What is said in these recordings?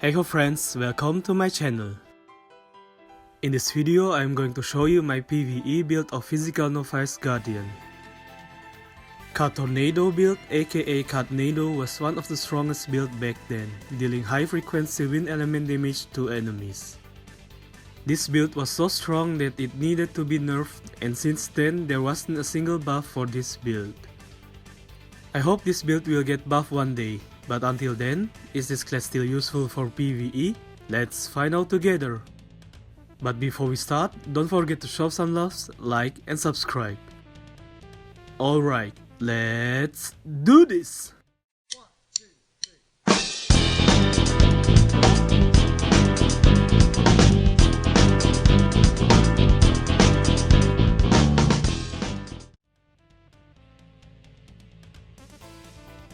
Heyho Friends, welcome to my channel. In this video I am going to show you my PvE build of physical Novice Guardian. Cartnado build aka Cartnado was one of the strongest builds back then, dealing high frequency wind element damage to enemies. This build was so strong that it needed to be nerfed, and since then there wasn't a single buff for this build. I hope this build will get buffed one day, but until then, is this class still useful for PvE? Let's find out together. But before we start, don't forget to show some loves, like and subscribe. Alright, let's do this!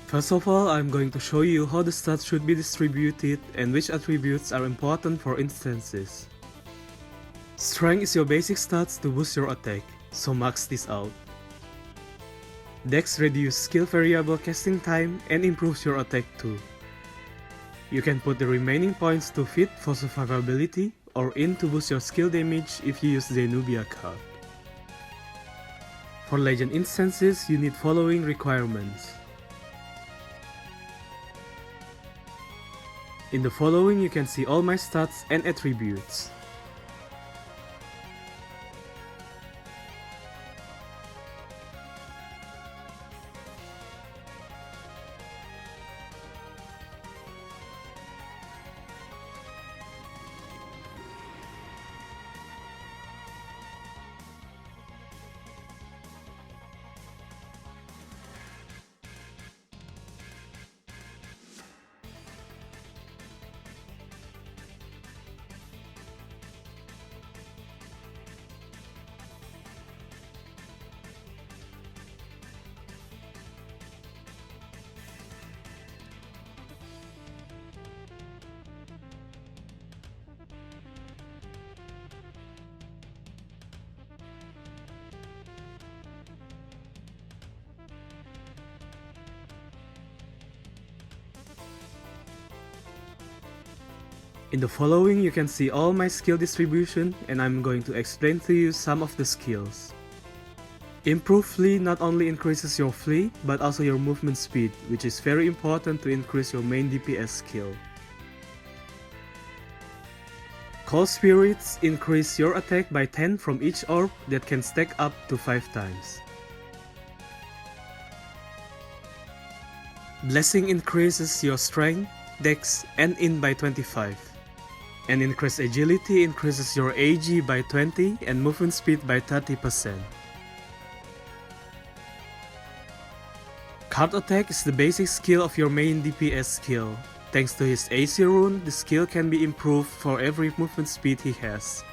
First of all, I'm going to show you how the stats should be distributed and which attributes are important for instances. Strength is your basic stats to boost your attack, so max this out. Dex reduces skill variable casting time and improves your attack too. You can put the remaining points to fit for survivability or in to boost your skill damage if you use the newbie card. For legend instances, you need following requirements. In the following you can see all my stats and attributes. In the following you can see all my skill distribution, and I'm going to explain to you some of the skills. Improve flee not only increases your flee, but also your movement speed, which is very important to increase your main DPS skill. Call Spirits increase your attack by 10 from each orb that can stack up to 5 times. Blessing increases your strength, dex, and int by 25. And increased agility increases your AG by 20 and movement speed by 30%. Card attack is the basic skill of your main DPS skill. Thanks to his AC rune, the skill can be improved for every movement speed he has.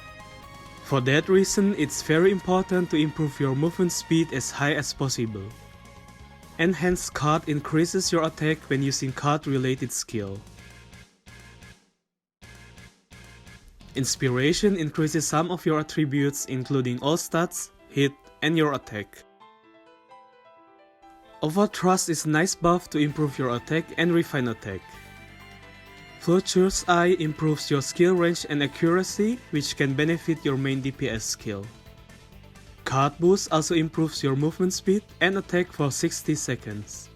For that reason, it's very important to improve your movement speed as high as possible. Enhanced card increases your attack when using card related skill. Inspiration increases some of your attributes including all stats, hit, and your attack. Overthrust is a nice buff to improve your attack and refine attack. FLyTuT's Eye improves your skill range and accuracy, which can benefit your main DPS skill. Card Boost also improves your movement speed and attack for 60 seconds.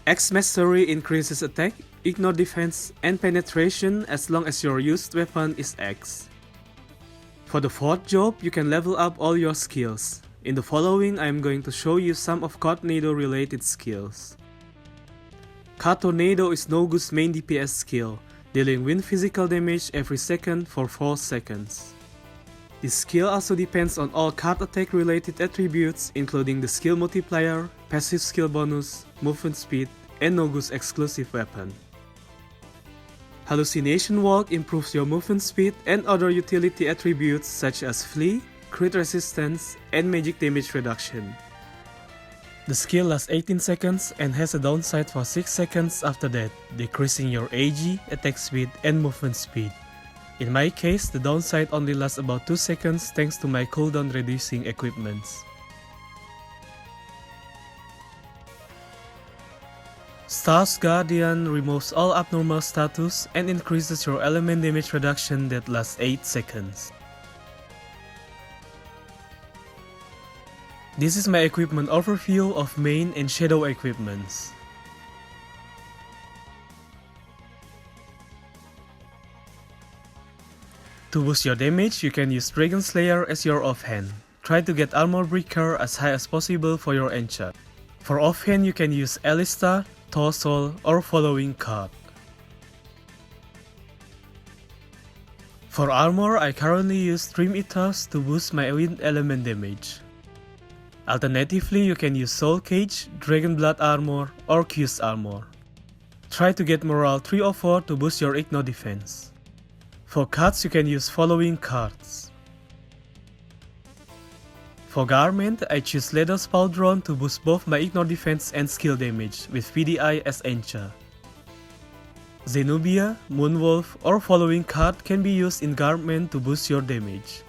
X Mastery increases attack, ignore defense, and penetration as long as your used weapon is X. For the fourth job, you can level up all your skills. In the following, I am going to show you some of Cartnado related skills. Cartnado is Nogu's main DPS skill, dealing wind physical damage every second for 4 seconds. This skill also depends on all card attack related attributes including the skill multiplier, passive skill bonus, movement speed, and Nogu's exclusive weapon. Hallucination Walk improves your movement speed and other utility attributes such as flee, crit resistance, and magic damage reduction. The skill lasts 18 seconds and has a downside for 6 seconds after that, decreasing your AG, attack speed, and movement speed. In my case, the downside only lasts about 2 seconds thanks to my cooldown reducing equipments. Novice Guardian removes all abnormal status and increases your element damage reduction that lasts 8 seconds. This is my equipment overview of main and shadow equipments. To boost your damage, you can use Dragon Slayer as your offhand. Try to get Armor Breaker as high as possible for your enchant. For offhand, you can use Alistar, Torsol, or following card. For armor, I currently use Dream Ethos to boost my wind element damage. Alternatively, you can use Soul Cage, Dragon Blood Armor, or Q's Armor. Try to get Morale 3 or 4 to boost your Igno defense. For cards, you can use following cards. For garment, I choose Leather Pauldron to boost both my Ignore defense and skill damage with PDI as Encha. Zenobia, Moonwolf, or following card can be used in garment to boost your damage.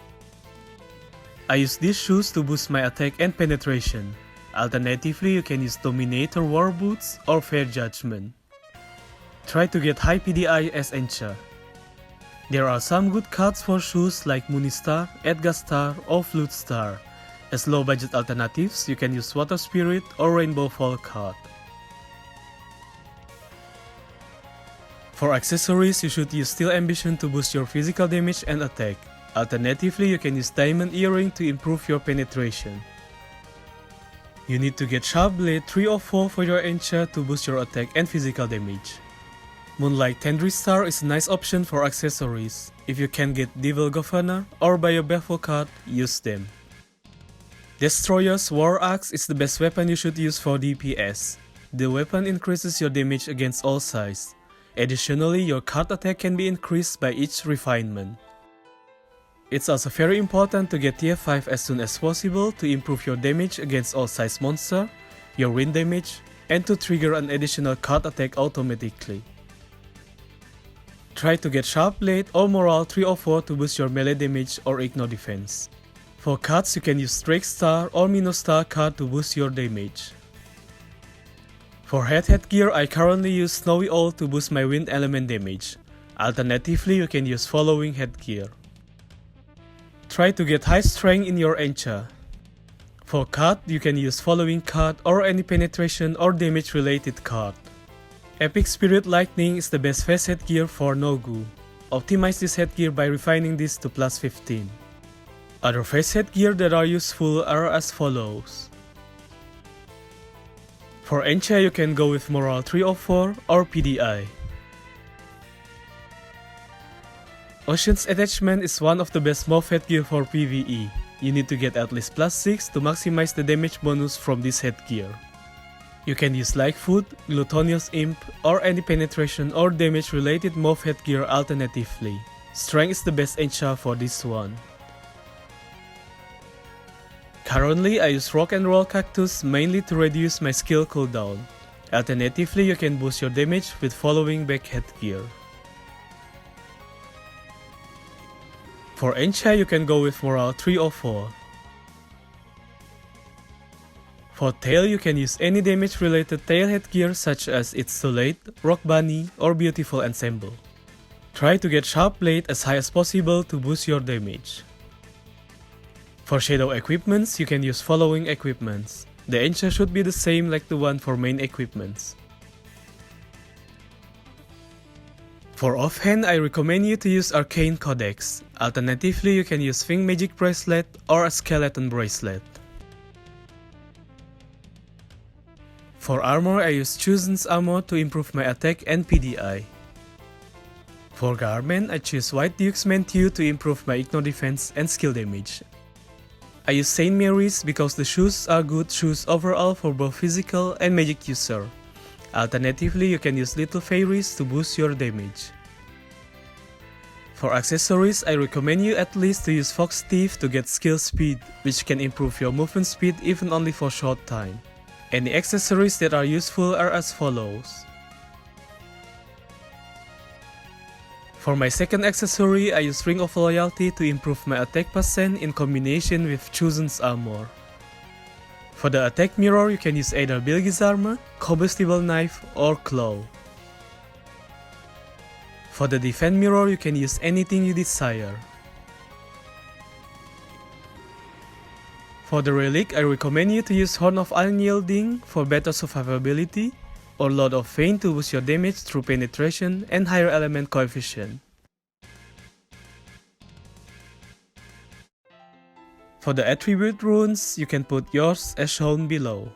I use these shoes to boost my attack and penetration. Alternatively, you can use Dominator War Boots or Fair Judgment. Try to get high PDI as Encha. There are some good cards for shoes like Moonistar, Edgastar, or Flute Star. As low budget alternatives, you can use Water Spirit or Rainbow Fall card. For accessories, you should use Steel Ambition to boost your physical damage and attack. Alternatively, you can use Diamond Earring to improve your penetration. You need to get Sharp Blade 3 or 4 for your enchant to boost your attack and physical damage. Moonlight Tendri Star is a nice option for accessories. If you can get Devil Governor or buy a Baffle card, use them. Destroyer's War Axe is the best weapon you should use for DPS. The weapon increases your damage against all size. Additionally, your card attack can be increased by each refinement. It's also very important to get tier 5 as soon as possible to improve your damage against all size monster, your wind damage, and to trigger an additional card attack automatically. Try to get Sharp Blade or Morale 3 or 4 to boost your melee damage or Igno defense. For cards, you can use Drake Star or Minostar card to boost your damage. For headgear, I currently use Snowy Owl to boost my wind element damage. Alternatively, you can use following headgear. Try to get high strength in your enchant. For card, you can use following card or any penetration or damage related card. Epic Spirit Lightning is the best face headgear for Nogu. Optimize this headgear by refining this to plus 15. Other face headgear that are useful are as follows. For enchant, you can go with Morale 3 or 4 or PDI. Ocean's Attachment is one of the best mob headgear for PvE. You need to get at least plus 6 to maximize the damage bonus from this headgear. You can use Lightfoot, Gluttonious Imp, or any penetration or damage related mob headgear alternatively. Strength is the best enchant for this one. Currently, I use Rock and Roll Cactus mainly to reduce my skill cooldown. Alternatively, you can boost your damage with following back headgear. For enchant, you can go with Morale 3 or 4. For tail, you can use any damage related tail headgear such as It's Too Late, Rock Bunny, or Beautiful Ensemble. Try to get Sharp Blade as high as possible to boost your damage. For shadow equipments, you can use following equipments. The enchant should be the same like the one for main equipments. For offhand, I recommend you to use Arcane Codex. Alternatively, you can use Fink Magic Bracelet or a Skeleton Bracelet. For armor, I use Chosen's Armor to improve my attack and PDI. For garment, I choose White Duke's Mantue to improve my Igno defense and skill damage. I use Saint Mary's because the shoes are good shoes overall for both physical and magic user. Alternatively, you can use Little Fairies to boost your damage. For accessories, I recommend you at least to use Fox Thief to get skill speed, which can improve your movement speed even only for short time. Any accessories that are useful are as follows. For my second accessory, I use Ring of Loyalty to improve my attack percent in combination with Chosen's Armor. For the attack mirror, you can use either Bilge's armor, combustible knife, or claw. For the defense mirror, you can use anything you desire. For the relic, I recommend you to use Horn of Unyielding for better survivability, or Lord of Pain to boost your damage through penetration and higher element coefficient. For the attribute runes, you can put yours as shown below.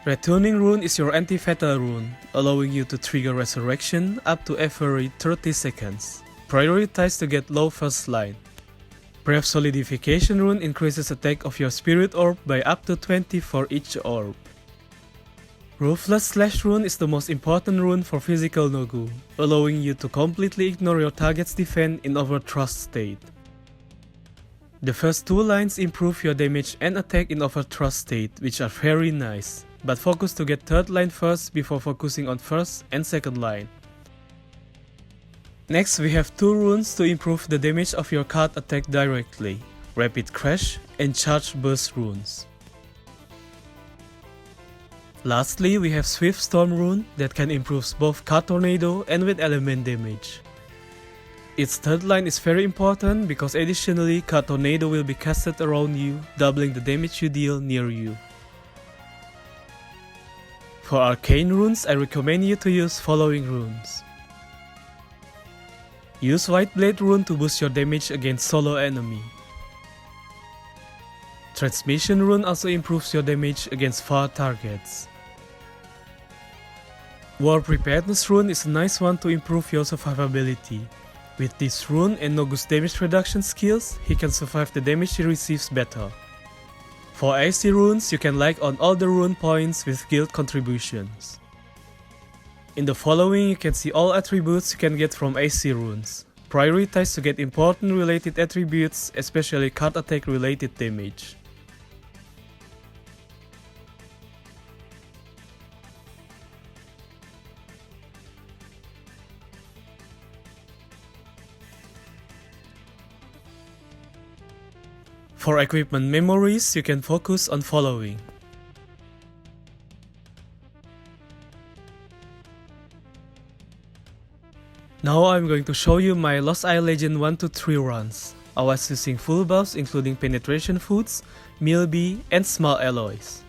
Returning rune is your anti-fatal rune, allowing you to trigger resurrection up to every 30 seconds. Prioritize to get low first line. Breath Solidification rune increases attack of your spirit orb by up to 20 for each orb. Ruthless Slash rune is the most important rune for physical Nogu, allowing you to completely ignore your target's defense in overthrust state. The first two lines improve your damage and attack in overthrust state, which are very nice, but focus to get third line first before focusing on first and second line. Next, we have two runes to improve the damage of your card attack directly, Rapid Crash and Charge Burst runes. Lastly, we have Swift Storm rune that can improve both Cartnado and wind element damage. Its third line is very important because additionally Cartnado will be casted around you, doubling the damage you deal near you. For Arcane runes, I recommend you to use following runes. Use White Blade rune to boost your damage against solo enemy. Transmission rune also improves your damage against far targets. War Preparedness rune is a nice one to improve your survivability. With this rune and Nogu's damage reduction skills, he can survive the damage he receives better. For AC runes, you can like on all the rune points with guild contributions. In the following, you can see all attributes you can get from AC runes. Prioritize to get important related attributes, especially card attack related damage. For equipment memories, you can focus on following. Now I'm going to show you my Lost Isle Legend 1-3 runs. I was using full buffs including penetration foods, newbie, and small alloys.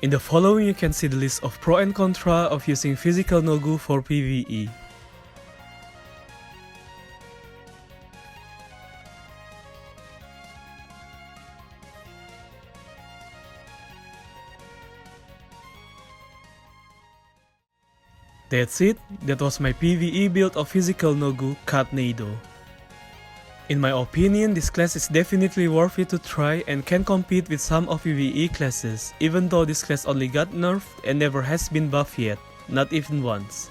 In the following you can see the list of pro and contra of using physical Nogu for PvE. That's it, that was my PvE build of Physical Nogu Cartnado. In my opinion, this class is definitely worth it to try and can compete with some of PvE classes, even though this class only got nerfed and never has been buffed yet, not even once.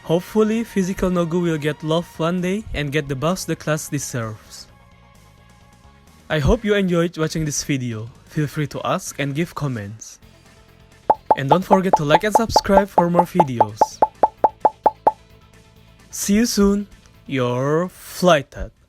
Hopefully, Physical Nogu will get love one day and get the buffs the class deserves. I hope you enjoyed watching this video. Feel free to ask and give comments. And don't forget to like and subscribe for more videos. See you soon, your FLyTuT.